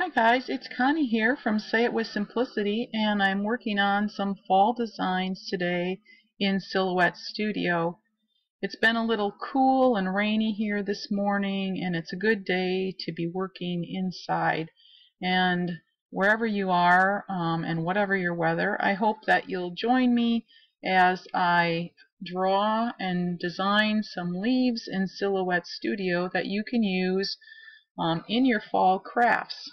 Hi guys, it's Connie here from Say It With Simplicity, and I'm working on some fall designs today in Silhouette Studio. It's been a little cool and rainy here this morning, and it's a good day to be working inside. And wherever you are and whatever your weather, I hope that you'll join me as I draw and design some leaves in Silhouette Studio that you can use in your fall crafts.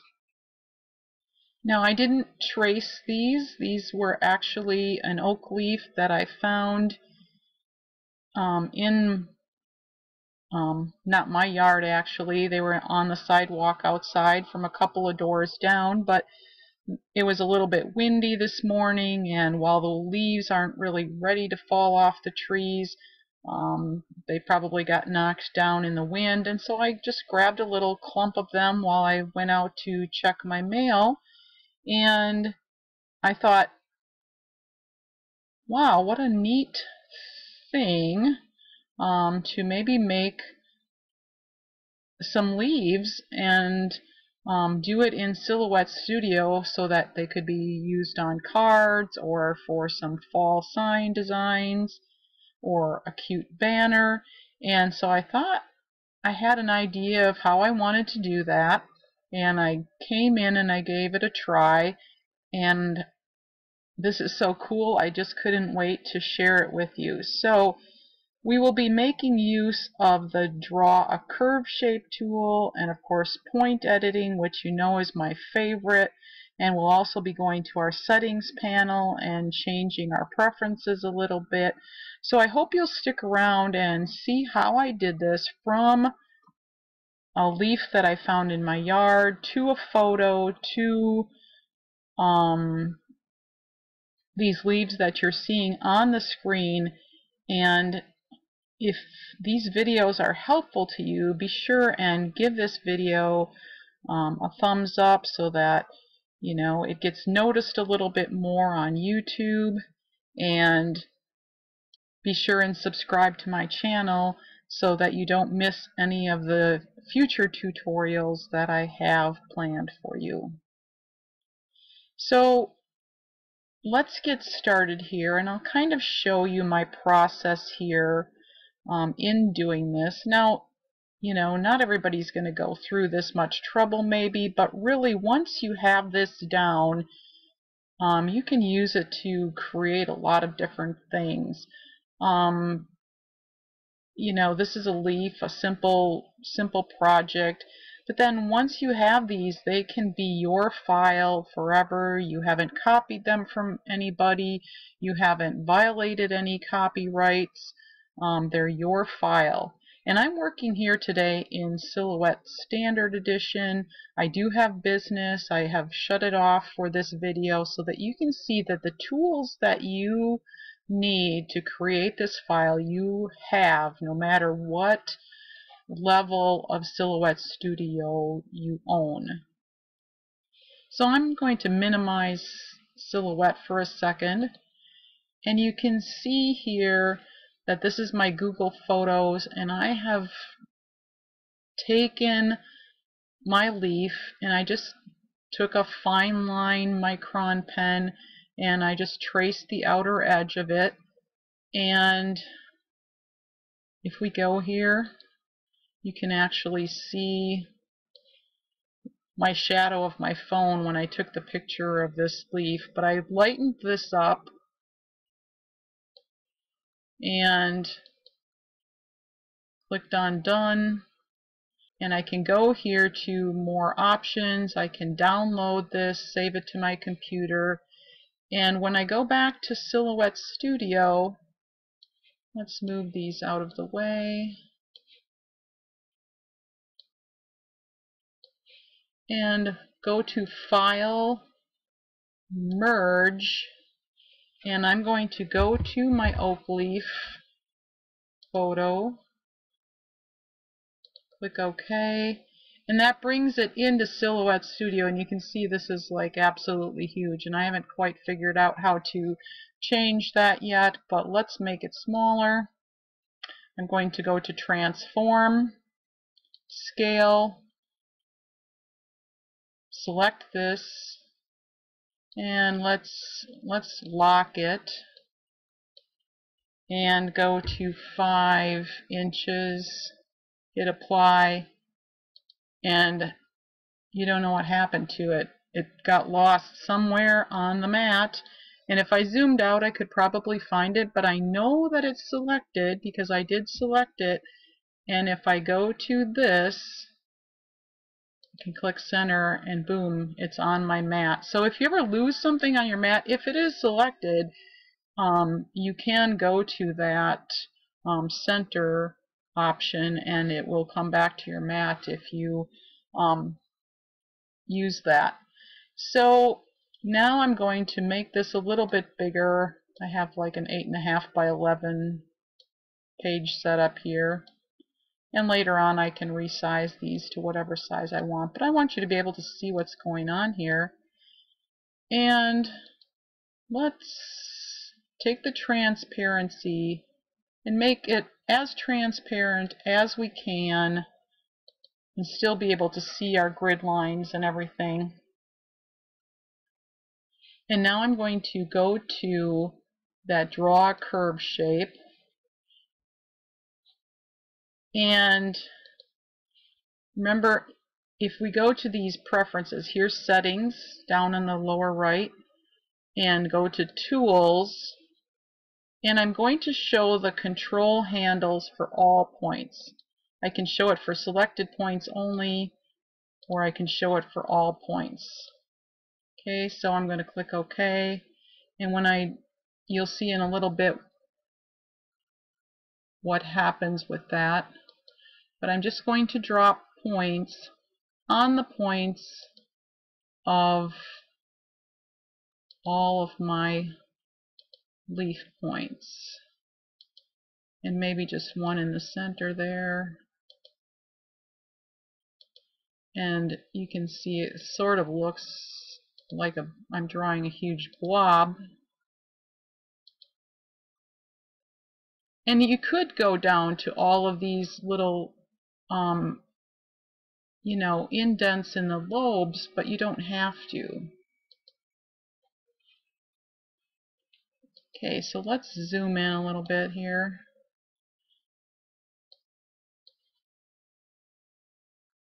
Now, I didn't trace these. These were actually an oak leaf that I found in not my yard actually. They were on the sidewalk outside from a couple of doors down, but it was a little bit windy this morning, and while the leaves aren't really ready to fall off the trees, they probably got knocked down in the wind, and so I just grabbed a little clump of them while I went out to check my mail. And I thought, wow, what a neat thing to maybe make some leaves and do it in Silhouette Studio so that they could be used on cards or for some fall sign designs or a cute banner. And so I thought I had an idea of how I wanted to do that, and I came in and I gave it a try, and this is so cool, I just couldn't wait to share it with you. So we will be making use of the Draw a Curve Shape tool and of course point editing, which you know is my favorite, and we'll also be going to our settings panel and changing our preferences a little bit. So I hope you'll stick around and see how I did this from a leaf that I found in my yard to a photo to these leaves that you're seeing on the screen. And if these videos are helpful to you, be sure and give this video a thumbs up so that it gets noticed a little bit more on YouTube, and be sure and subscribe to my channel so that you don't miss any of the future tutorials that I have planned for you. So let's get started here, and I'll kind of show you my process here in doing this. Now, not everybody's going to go through this much trouble maybe, but really once you have this down, you can use it to create a lot of different things. This is a leaf, a simple project. But then once you have these, they can be your file forever. You haven't copied them from anybody. You haven't violated any copyrights. They're your file. And I'm working here today in Silhouette Standard Edition. I do have business. I have shut it off for this video so that you can see that the tools that you need to create this file you have, no matter what level of Silhouette Studio you own. So I'm going to minimize Silhouette for a second, and you can see here that this is my Google Photos, and I have taken my leaf and I just took a fine line micron pen and I just traced the outer edge of it. And if we go here, you can actually see my shadow of my phone when I took the picture of this leaf, but I lightened this up and clicked on done, and I can go here to more options. I can download this, save it to my computer, and when I go back to Silhouette Studio, let's move these out of the way and go to File, Merge, and I'm going to go to my oak leaf photo, click OK, and that brings it into Silhouette Studio, and you can see this is like absolutely huge, and I haven't quite figured out how to change that yet, but let's make it smaller. I'm going to go to Transform, Scale, select this, and let's lock it and go to 5 inches, hit apply, and you don't know what happened to it. It got lost somewhere on the mat, and if I zoomed out I could probably find it, but I know that it's selected because I did select it. And if I go to this, I can click center, and boom, it's on my mat. So if you ever lose something on your mat, if it is selected, you can go to that center option and it will come back to your mat if you use that. So now I'm going to make this a little bit bigger. I have like an 8.5 by 11 page set up here. And later on I can resize these to whatever size I want. But I want you to be able to see what's going on here. And let's take the transparency and make it as transparent as we can and still be able to see our grid lines and everything. And now I'm going to go to that draw curve shape, and remember, if we go to these preferences, here's settings down in the lower right, and go to tools, and I'm going to show the control handles for all points. I can show it for selected points only, or I can show it for all points. Okay, so I'm going to click OK, and you'll see in a little bit what happens with that. But I'm just going to drop points on the points of all of my leaf points, and maybe just one in the center there. And you can see it sort of looks like I'm drawing a huge blob. And you could go down to all of these little indents in the lobes, but you don't have to. Okay, so let's zoom in a little bit here.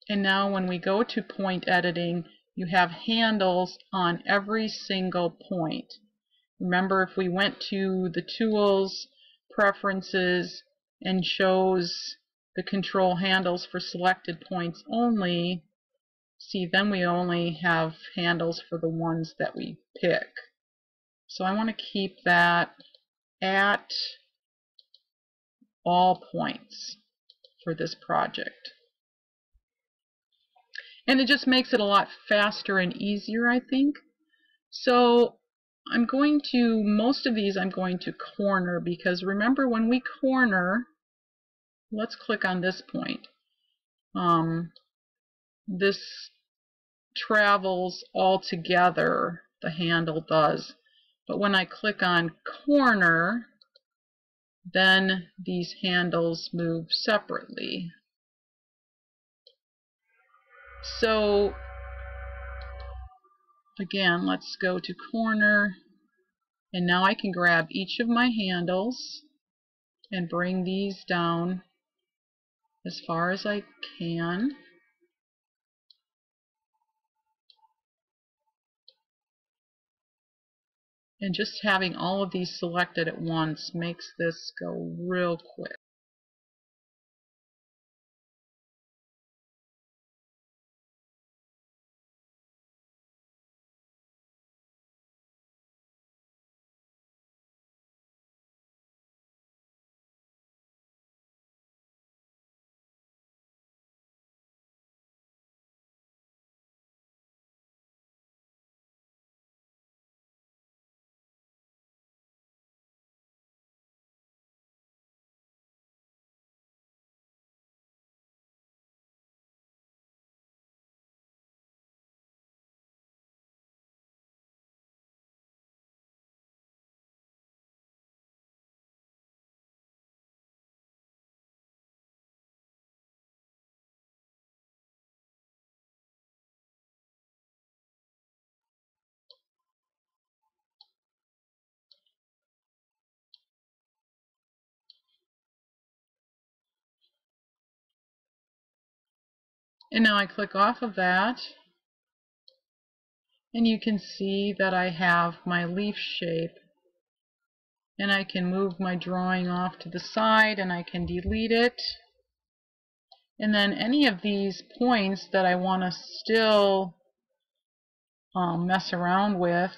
And now when we go to point editing, you have handles on every single point. Remember, if we went to the tools, preferences, and chose the control handles for selected points only, see, then we only have handles for the ones that we pick. So I want to keep that at all points for this project. And it just makes it a lot faster and easier, I think. So most of these I'm going to corner, because remember, when we corner, let's click on this point. This travels all together, the handle does. But when I click on corner, then these handles move separately. So again, let's go to corner, and now I can grab each of my handles and bring these down as far as I can. And just having all of these selected at once makes this go real quick. And now I click off of that, and you can see that I have my leaf shape. And I can move my drawing off to the side, and I can delete it. And then any of these points that I want to still mess around with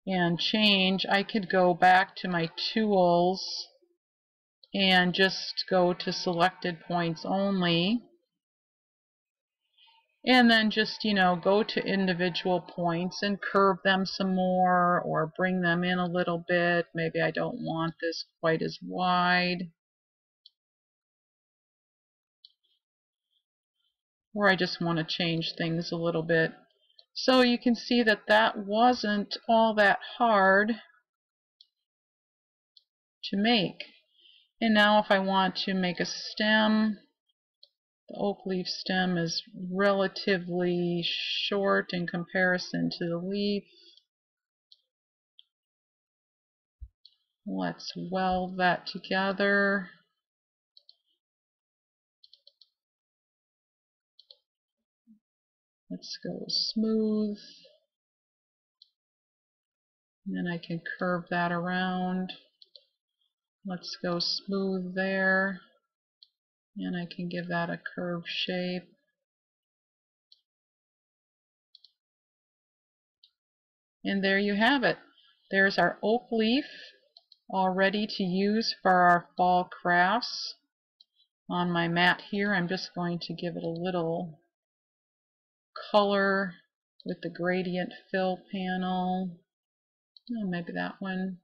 and change, I could go back to my tools and just go to selected points only, and then just, go to individual points and curve them some more or bring them in a little bit. Maybe I don't want this quite as wide, or I just want to change things a little bit. So you can see that that wasn't all that hard to make. And now if I want to make a stem, the oak leaf stem is relatively short in comparison to the leaf. Let's weld that together. Let's go smooth. And then I can curve that around. Let's go smooth there. And I can give that a curved shape. And there you have it. There's our oak leaf all ready to use for our fall crafts. On my mat here, I'm just going to give it a little color with the gradient fill panel. Oh, maybe that one.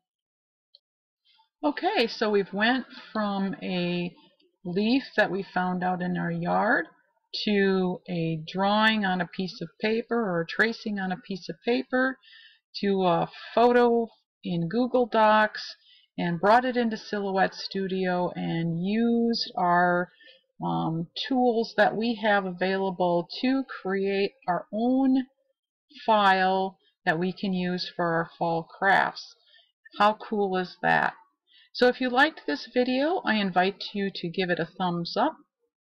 Okay, so we've went from a leaf that we found out in our yard to a drawing on a piece of paper or tracing on a piece of paper to a photo in Google Docs, and brought it into Silhouette Studio and used our tools that we have available to create our own file that we can use for our fall crafts. How cool is that? So if you liked this video, I invite you to give it a thumbs up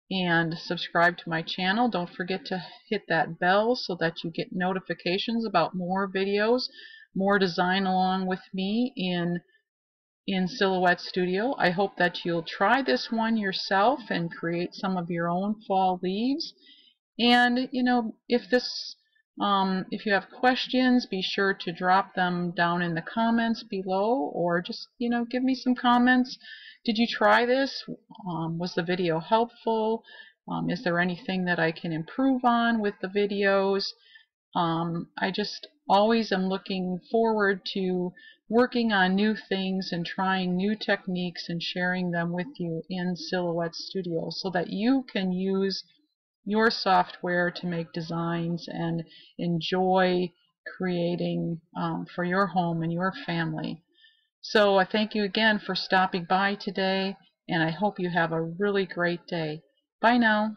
and subscribe to my channel. Don't forget to hit that bell so that you get notifications about more videos, more design along with me in Silhouette Studio. I hope that you'll try this one yourself and create some of your own fall leaves. And if you have questions, be sure to drop them down in the comments below, or just give me some comments. Did you try this? Was the video helpful? Is there anything that I can improve on with the videos? I just always am looking forward to working on new things and trying new techniques and sharing them with you in Silhouette Studio so that you can use your software to make designs and enjoy creating for your home and your family. So I thank you again for stopping by today, and I hope you have a really great day. Bye now.